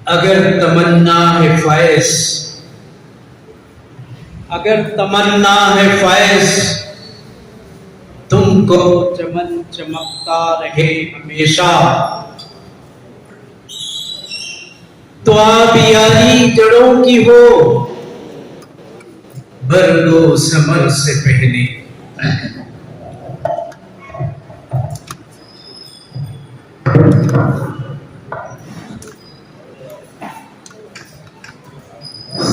اگر تمنا ہے فیض، اگر تمنا ہے فیض، تم کو چمن چمکتا رہے ہمیشہ، تو آپ یاری جڑوں کی ہو برگو ثمر سے پہلے۔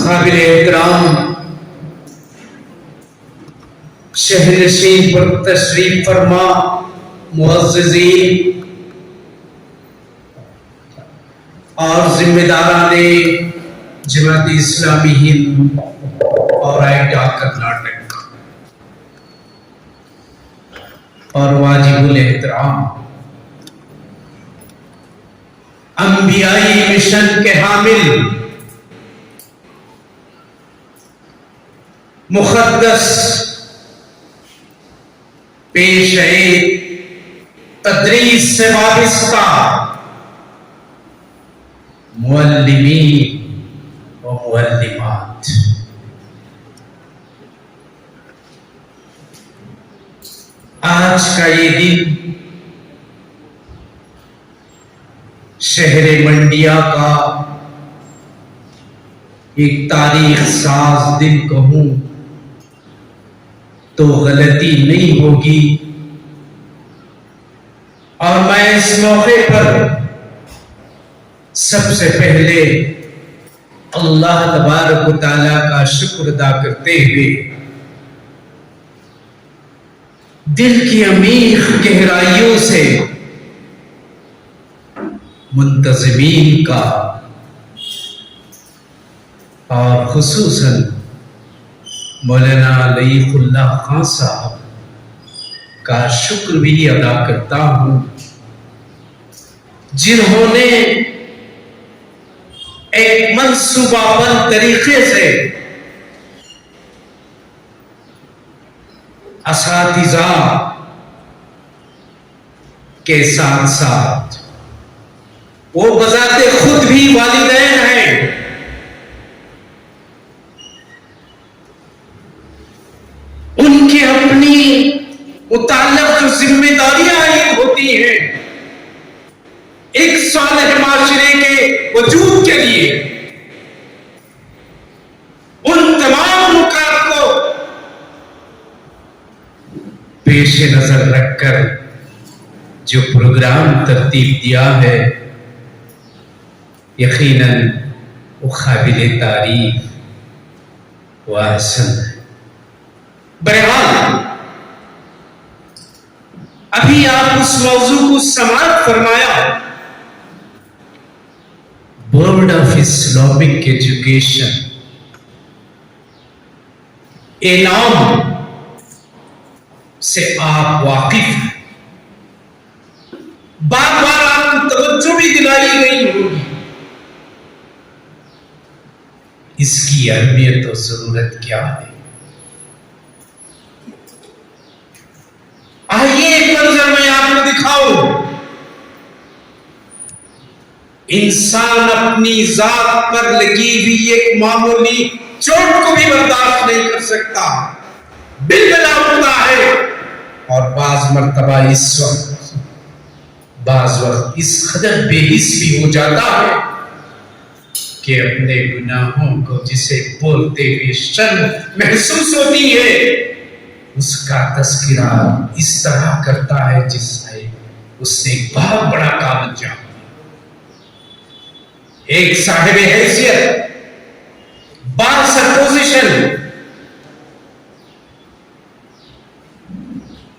قابل احترام شہر نشین پر تشریف فرما معززین اور ذمہ داران جماعت اسلامی ہند اور آئیڈا کرناٹک اور واجب الاحترام انبیائی مشن کے حامل مقدس پیشے تدریس سے وابستہ معلمین و معلمات، آج کا یہ دن شہر منڈیا کا ایک تاریخ ساز دن کہوں تو غلطی نہیں ہوگی، اور میں اس موقع پر سب سے پہلے اللہ تبارک و تعالیٰ کا شکر ادا کرتے ہوئے دل کی عمیق گہرائیوں سے منتظمین کا اور خصوصاً مولانا لطیف اللہ خان صاحب کا شکر بھی ادا کرتا ہوں، جنہوں نے ایک منصوبہ بند طریقے سے اساتذہ کے ساتھ ساتھ وہ بذات خود بھی والدین ہیں، ان کی اپنی متعلق جو ذمہ داریاں عائد ہوتی ہیں ایک صالح معاشرے کے وجود کے لیے، ان تمام نکات کو پیش نظر رکھ کر جو پروگرام ترتیب دیا ہے یقیناً وہ قابل تعریف و احسن ہے۔ بہرحال ابھی آپ اس موضوع کو سماعت فرمایا، بورڈ آف اسلامک ایجوکیشن انعام سے آپ واقف ہیں، بار بار آپ کو توجہ بھی دلائی گئی ہوگی، اس کی اہمیت اور ضرورت کیا ہے۔ آئیے ایک منظر میں آپ کو دکھاؤں، انسان اپنی ذات پر لگی ہوئی ایک معمولی چوٹ کو بھی برداشت نہیں کر سکتا، بلبلا اٹھتا ہے، اور بعض مرتبہ بعض وقت اس قدر بے حس بھی ہو جاتا ہے کہ اپنے گناہوں کو جسے بولتے ہوئے شرم محسوس ہوتی ہے اس کا تذکرہ اس طرح کرتا ہے جس سے اس نے ایک بہت بڑا کام انجام دیا، ایک صاحب حیثیت بارسر پوزیشن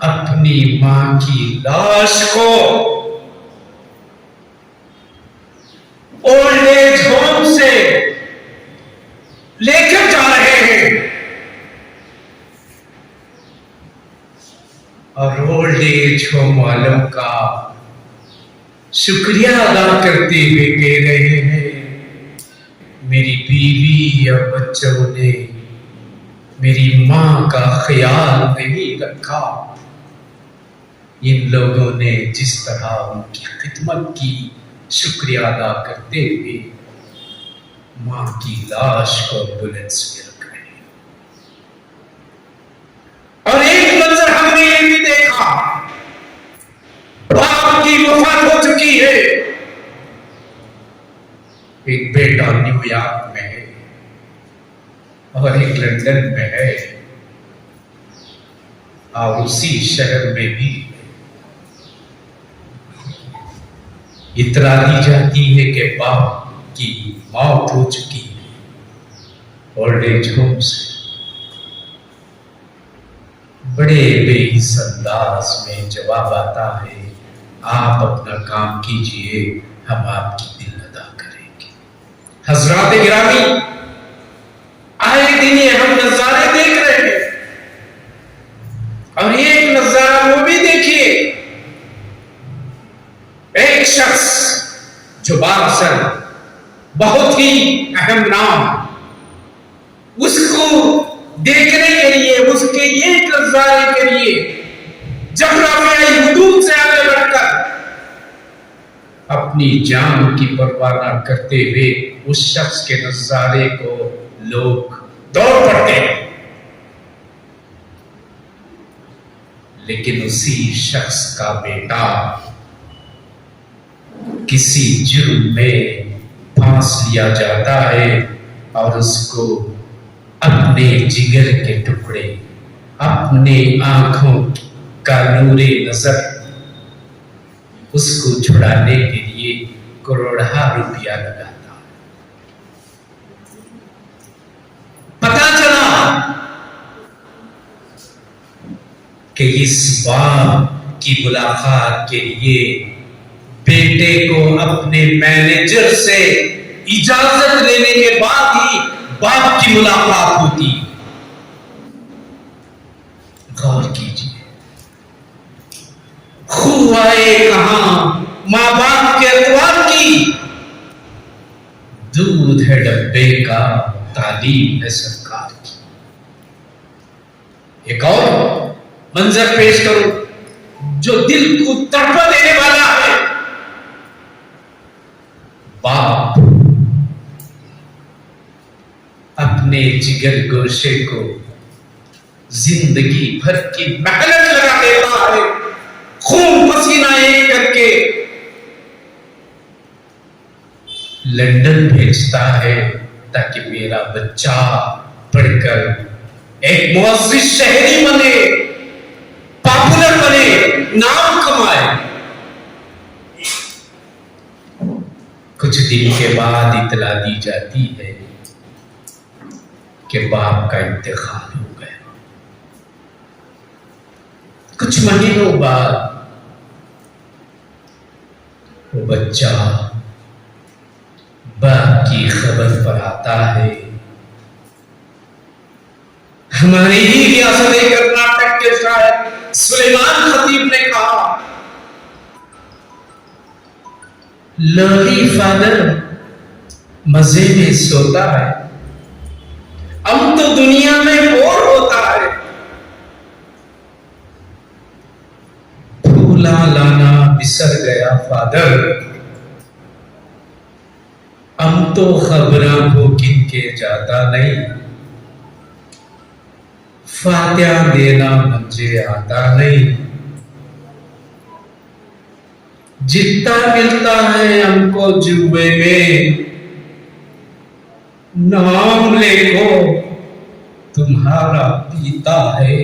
اپنی ماں کی لاش کو اولڈ ایج ہوم سے لے کر جا رہے ہیں، اور اولڈ ایج ہوم والوں کا شکریہ ادا کرتے ہوئے کہہ رہے ہیں میری بیوی اور بچوں نے میری ماں کا خیال نہیں رکھا، ان لوگوں نے جس طرح ان کی خدمت کی شکریہ ادا کرتے ہوئے ماں کی لاش کو ایمبولینس میں رکھ رہے ہیں. اور ایک منظر ہم نے یہ بھی دیکھا، باپ کی وفات ہو چکی ہے، ایک بیٹا نیو یارک میں ہے اور ایک لندن میں ہے، اور اسی شہر میں بھی اطلاع دی جاتی ہے کہ باپ کی موت ہو چکی ہے اولڈ ایج ہوم سے. بڑے بے حس انداز میں جواب آتا ہے، آپ اپنا کام کیجئے، ہم آپ کی دل ادا کریں گے. حضرات گرامی، آئے دن یہ ہم نظارے دیکھ رہے ہیں، اور ایک نظارہ وہ بھی دیکھیے، ایک شخص جو بارسل بہت ہی اہم نام، اس کو دیکھنے کے لیے، اس کے ایک نظارے کے لیے جب رافعہ حدود سے آگے بڑھ کر اپنی جان کی پرواہ نہ کرتے ہوئے اس شخص کے نظارے کو لوگ دوڑ پڑتے ہیں، لیکن اسی شخص کا بیٹا کسی جرم میں پھانس لیا جاتا ہے اور اس کو اپنے جگر کے ٹکڑے، اپنے آنکھوں کا نور نظر، اس کو چھڑانے کے لیے کروڑہا روپیہ لگاتا. پتا چلا کہ اس باپ کی ملاقات کے لیے بیٹے کو اپنے مینیجر سے اجازت لینے کے بعد ہی باپ کی ملاقات ہوتی. غور کیجیے، خو آئے کہاں ماں باپ کے اطوار کی، دودھ ہے ڈبے کا، تعلیم ہے سرکار کی. ایک اور منظر پیش کرو جو دل کو تڑپا دینے والا ہے. باپ اپنے جگر گوشے کو زندگی بھر کی محنت لگا دیتا ہے، خون پسینہ ایک کر کے لندن بھیجتا ہے تاکہ میرا بچہ پڑھ کر ایک معزز شہری بنے، پاپولر بنے، نام کمائے. کچھ دن کے بعد اطلاع دی جاتی ہے کہ باپ کا انتقال ہو گیا. کچھ مہینوں بعد وہ بچہ باپ کی خبر پر آتا ہے. ہماری ہی ریاست کرناٹک کے شاعر سلیمان خطیب نے کہا، لولی فادر مزے میں سوتا ہے، اب تو دنیا میں بور ہوتا ہے. پھولا لانا بسر گیا فادر، اب تو خبراں کو کن کے جاتا نہیں. فاتحہ دینا مجھے آتا نہیں، جتنا ملتا ہے ہم کو جوے میں، نام لے کو تمہارا پیتا ہے.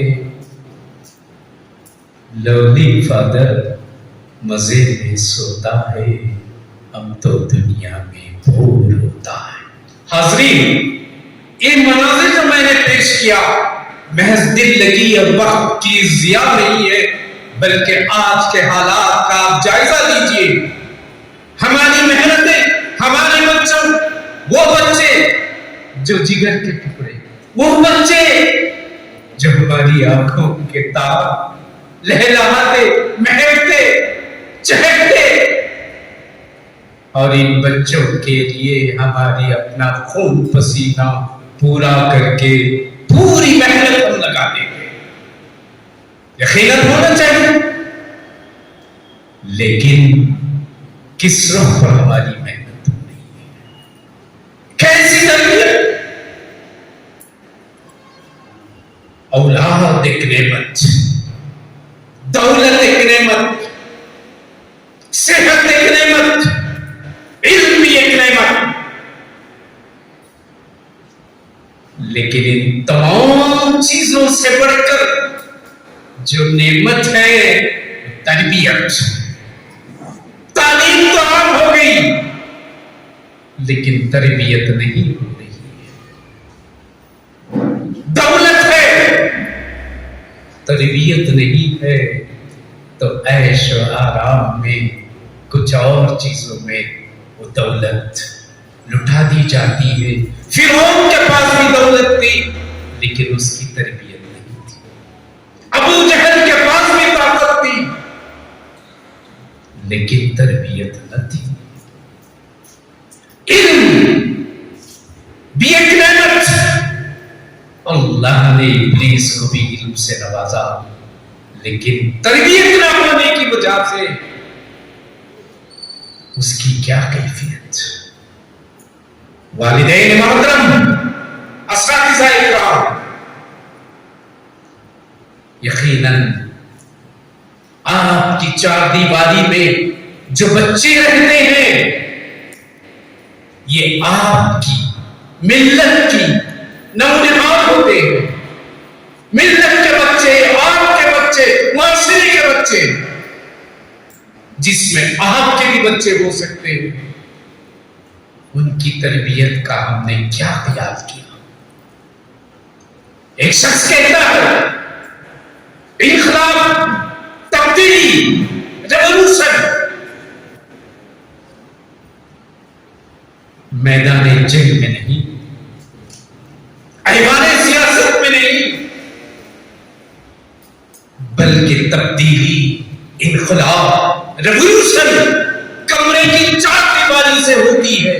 لولی فادر مزے میں سوتا ہے، ہم تو دنیا میں بور ہوتا ہے. حاضرین، یہ مناظر جو میں نے پیش کیا محض دل لگی اور وقت کی ضیاع نہیں ہے، بلکہ آج کے حالات کا آپ جائزہ لیجئے. ہماری محنتیں، ہمارے بچوں، وہ بچے جو جگر کے ٹکڑے، وہ بچے جو ہماری آنکھوں کے تار لہلاتے، مہکتے، چہکتے، اور ان بچوں کے لیے ہماری اپنا خون پسینہ پورا کر کے پوری محنت ہم لگا دیں گے. یقیناً ہونا چاہیے، لیکن کس رخ پر ہماری محنت ہو رہی ہے، کیسی اولاد ایک نعمت، دولت ایک نعمت، صحت ایک نعمت، علم بھی ایک نعمت، لیکن ان تمام چیزوں سے بڑھ کر جو نعمت ہے تربیت۔ تعلیم تو عام ہو گئی لیکن تربیت نہیں ہو رہی ہے۔ دولت ہے تربیت نہیں ہے تو عیش و آرام میں کچھ اور چیزوں میں وہ دولت لٹا دی جاتی ہے۔ فرعون کے پاس بھی دولت تھی لیکن اس کی تربیت نہیں تھی۔ ابو جہل کے پاس بھی طاقت تھی لیکن تربیت نہ تھی۔ علم بھی ایک نعمت، اللہ نے ابلیس کو بھی علم سے نوازا لیکن تربیت نہ ہونے کی وجہ سے اس کی کیا کیفیت۔ والدین محترم، اساتذہ اکرام، یقیناً آپ کی چار دیواری میں جو بچے رہتے ہیں یہ آپ کی ملت کی نمونہار ہوتے ہیں۔ ملت کے بچے، آپ کے بچے، معاشرے کے بچے، جس میں آپ کے بھی بچے ہو سکتے ہیں، ان کی تربیت کا ہم نے کیا خیال کیا؟ ایک شخص کہتا ہے انقلاب، تبدیلی، ریولوشن میدان جنگ میں نہیں، ایوان سیاست میں نہیں، بلکہ تبدیلی، انقلاب، ریولوشن کمرے کی چار دیواری سے ہوتی ہے۔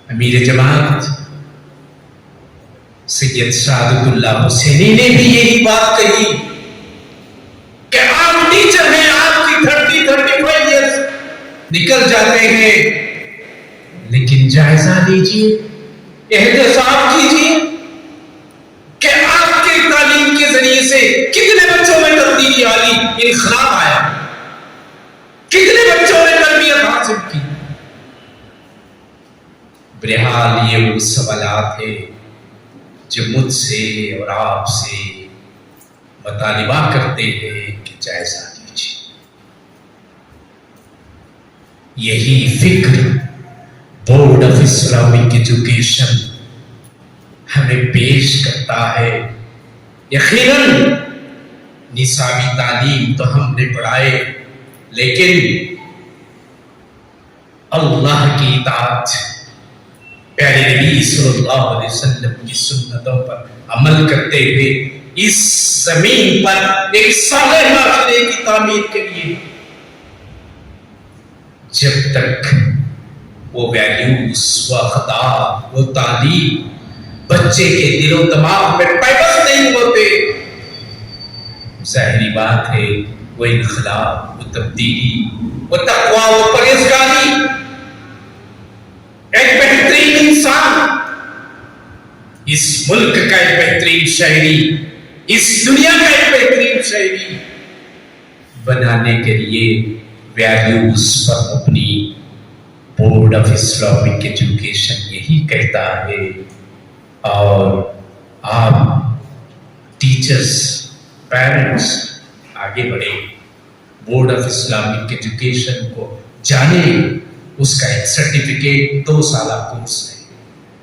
امیر جماعت سید سعادت اللہ حسینی نے بھی یہی بات کہی کہ آپ ٹیچر ہیں، آپ کی 35 ایئرز نکل جاتے ہیں لیکن جائزہ لیجئے، احتساب کیجئے کہ آپ کی تعلیم کے ذریعے سے کتنے بچوں میں تبدیلی آئی، انقلاب آیا، کتنے بچوں نے تربیت حاصل کی۔ بہرحال یہ وہ سوالات ہیں جو مجھ سے اور آپ سے مطالبہ کرتے ہیں کہ جائزہ لیجیے۔ یہی فکر بورڈ آف اسلامک ایجوکیشن ہمیں پیش کرتا ہے۔ یقیناً نصابی تعلیم تو ہم نے پڑھائے لیکن اللہ کی اطاعت، پیارے نبی صلی اللہ علیہ وسلم کی سنتوں پر عمل کرتے ہوئے اس زمین پر ایک صالح معاشرے کی تعمیر کے لیے جب تک وہ ویلیوز، وہ اخلاق، وہ تعلیم بچے کے دل و دماغ میں پیوست نہیں ہوتے، ظاہری بات ہے وہ انقلاب، وہ تبدیلی، وہ تقویٰ، وہ پرہیزگاری، ایک بہترین انسان، اس ملک کا ایک بہترین شہری، اس دنیا کا ایک بہترین شہری بنانے کے لیے ویلیوز پر مبنی بورڈ آف اسلامک ایجوکیشن یہی کہتا ہے۔ اور آپ ٹیچرز، پیرنٹس آگے بڑھے، بورڈ آف اسلامک ایجوکیشن کو جانیں، اس کا ایک سرٹیفکیٹ 2 سالہ کورس ہے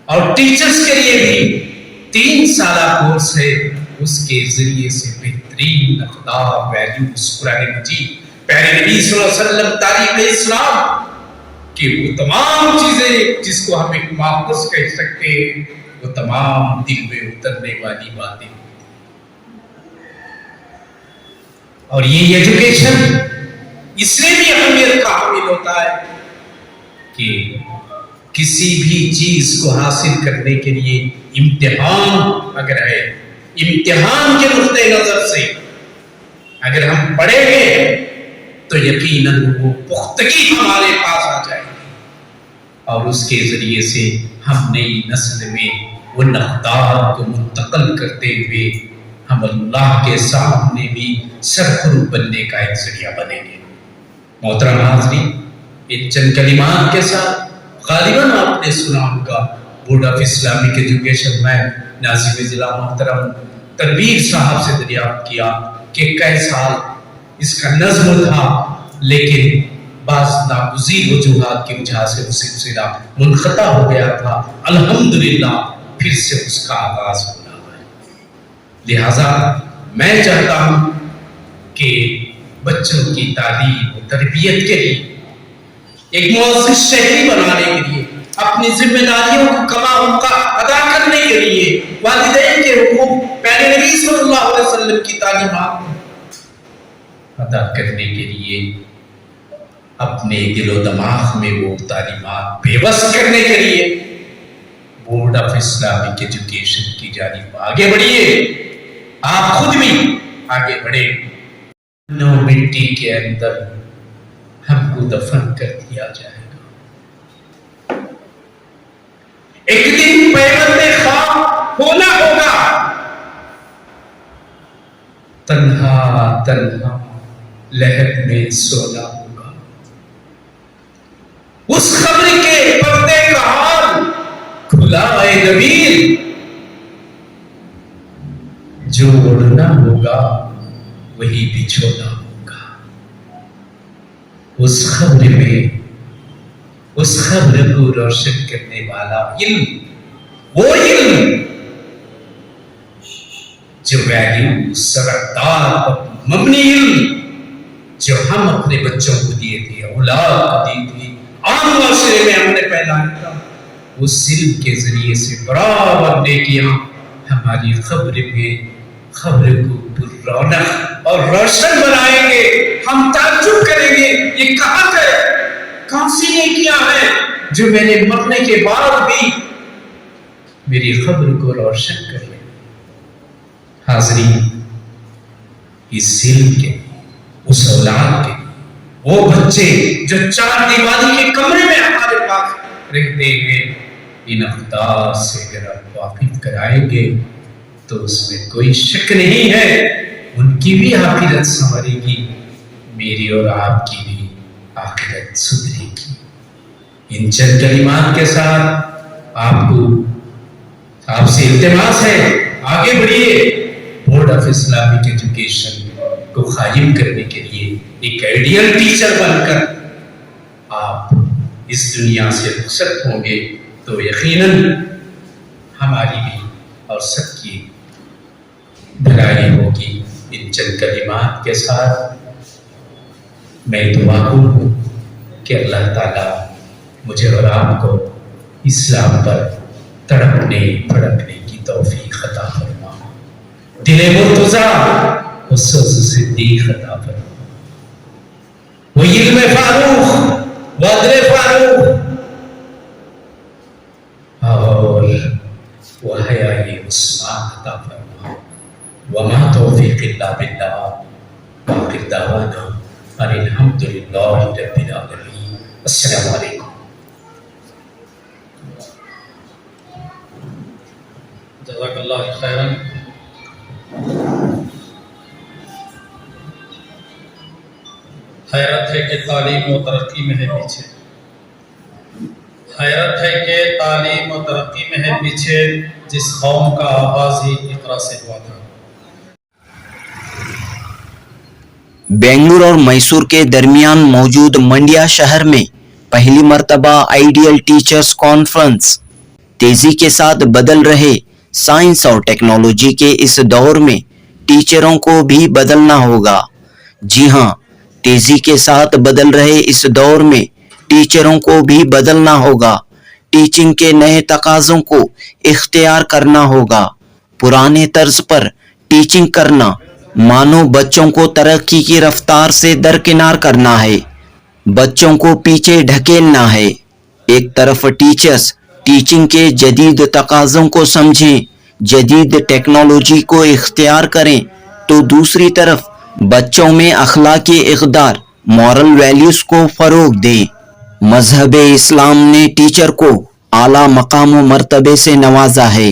اور ٹیچرز کے لیے بھی 3 سالہ کورس ہے۔ اس کے ذریعے سے بہترین اخلاق، ویلیوز، قرآن مجید، پیارے نبی صلی اللہ علیہ وسلم، تاریخ اسلام کہ وہ تمام چیزیں جس کو ہم ایک ماخذ کہہ سکتے ہیں وہ تمام دل میں اترنے والی باتیں، اور یہ ایجوکیشن اس لیے بھی اہمیت کا حامل ہوتا ہے کہ کسی بھی چیز کو حاصل کرنے کے لیے امتحان اگر ہے، امتحان کے نقطۂ نظر سے اگر ہم پڑھیں گے تو یقیناً وہ پختگی ہمارے پاس آ جائے گی اور اس کے ذریعے سے ہم نئی نسل میں ان اقدار کو منتقل کرتے ہوئے ہم اللہ کے سامنے بھی سرخرو بننے کا ایک ذریعہ بنیں گے۔ محترم حاضرین، ان چند کلمات کے ساتھ غالباً آپ نے سنا ہوگا بورڈ آف اسلامک ایجوکیشن میں ناظم ضلع محترم تنویر صاحب سے دریافت کیا کہ کئی سال اس کا نظم تھا، لیکن بعض ناگزیر وجوہات کی وجہ سے وہ سلسلہ منقطع ہو گیا تھا۔ الحمدللہ پھر سے اس کا آغاز ہو رہا ہے۔ لہٰذا میں چاہتا ہوں کہ بچوں کی تعلیم و تربیت کے لیے ایک معزز شہری بنانے کے لیے، اپنی ذمہ داریوں کو کما حقہ ادا کرنے کے لیے، والدین کے حقوق پیارے نبی صلی اللہ علیہ وسلم کی تعلیمات کو ادا کرنے کے لیے اپنے دل و دماغ میں وہ تعلیمات بے بس کرنے کے لیے بورڈ آف اسلامک ایجوکیشن کی جانب آگے بڑھیے۔ آپ خود بھی آگے بڑھیں۔ نو مٹی کے اندر ہم کو دفن کر دیا جائے گا، ایک دن پیوند خواب ہونا ہوگا، تنہا تنہا لہر میں سونا ہوگا، اس خبر کے پردے کا حال کھلا اے نبیل، جو اڑنا ہوگا وہی بچھونا ہوگا۔ اس خبر میں، اس خبر کو روشن کرنے والا علم، وہ علم جو ویلیو سرکار پر مبنی علم جو ہم اپنے بچوں کو دیے تھے، اولاد کو دی تھی، عام معاشرے میں ہم نے پھیلایا تھا، اس علم کے ذریعے سے برابر نیکیاں ہماری خبر میں خبر کو پر رونق اور روشن بنائیں گے۔ ہم تعجب کریں گے، یہ کہاں ہے، کون سی نیکیاں ہیں جو میرے مرنے کے بعد بھی میری خبر کو روشن کر لیں۔ حاضرین، اس علم کے، اس اولاد کے، وہ بچے جو چار دیواری کے کمرے میں ہمارے پاس رہتے ہیں، ان اقدار سے اگر آپ واقف کرائیں گے تو اس میں کوئی شک نہیں ہے ان کی بھی آخرت سنورے گی، میری اور آپ کی بھی آخرت سدھرے گی۔ ان چند کلمات کے ساتھ آپ سے التماس ہے، آگے بڑھیے۔ بورڈ آف اسلامک ایجوکیشن کو قائم کرنے کے لیے ایک آئیڈیل ٹیچر بن کر آپ اس دنیا سے رخصت ہوں گے تو یقیناً ہماری بھی اور سب کی بھلائی ہوگی۔ ان چند کلمات کے ساتھ میں دعا ہوں کہ اللہ تعالیٰ مجھے اور آپ کو اسلام پر تڑپنے پھڑکنے کی توفیق عطا فرما، دل مرتضیٰ و سوز صدیق عطا فرما، وہ علم فاروق و عدل فاروق اور وہ حیاء عثمان عطا فرما۔ وما توفیق الا باللہ، وآخر دعوانا ان الحمدللہ رب العالمین۔ السلام علیکم۔ جزاک اللہ خیراً۔ حیرت ہے کہ تعلیم و ترقی میں ہے پیچھے، حیرت ہے کہ تعلیم و ترقی میں ہے پیچھے، جس قوم کا آغاز ہی اقرا سے ہوا تھا۔ بنگلور اور میسور کے درمیان موجود منڈیا شہر میں پہلی مرتبہ آئیڈیل ٹیچرز کانفرنس۔ تیزی کے ساتھ بدل رہے سائنس اور ٹیکنالوجی کے اس دور میں ٹیچروں کو بھی بدلنا ہوگا۔ جی ہاں، تیزی کے ساتھ بدل رہے اس دور میں ٹیچروں کو بھی بدلنا ہوگا۔ ٹیچنگ کے نئے تقاضوں کو اختیار کرنا ہوگا۔ پرانے طرز پر ٹیچنگ کرنا مانو بچوں کو ترقی کی رفتار سے درکنار کرنا ہے، بچوں کو پیچھے ڈھکیلنا ہے۔ ایک طرف ٹیچرز ٹیچنگ کے جدید تقاضوں کو سمجھیں، جدید ٹیکنالوجی کو اختیار کریں، تو دوسری طرف بچوں میں اخلاقی اقدار، مورل ویلیوز کو فروغ دیں۔ مذہب اسلام نے ٹیچر کو اعلیٰ مقام و مرتبے سے نوازا ہے۔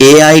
AI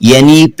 NEP